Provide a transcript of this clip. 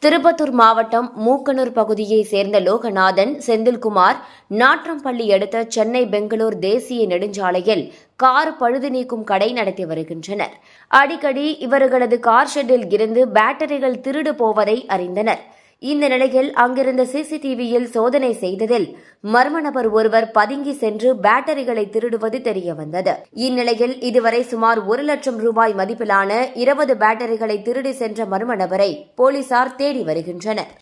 திருப்பத்தூர் மாவட்டம் மூக்கனூர் பகுதியைச் சேர்ந்த லோகநாதன், செந்தில்குமார் நாற்றம்பள்ளி அடுத்த சென்னை பெங்களூர் தேசிய நெடுஞ்சாலையில் கார் பழுது நீக்கும் கடை நடத்தி வருகின்றனர். அடிக்கடி இவர்களது கார் ஷெட்டில் இருந்து பேட்டரிகள் திருடு போவதை அறிந்தனர். இந்த நிலையில் அங்கிருந்த சிசிடிவியில் சோதனை செய்ததில் மர்ம நபர் ஒருவர் பதுங்கி சென்று பேட்டரிகளை திருடுவது தெரியவந்தது. இந்நிலையில் இதுவரை சுமார் 1 லட்சம் ரூபாய் மதிப்பிலான 20 பேட்டரிகளை திருடி சென்ற மர்ம நபரை போலீசார் தேடி வருகின்றனர்.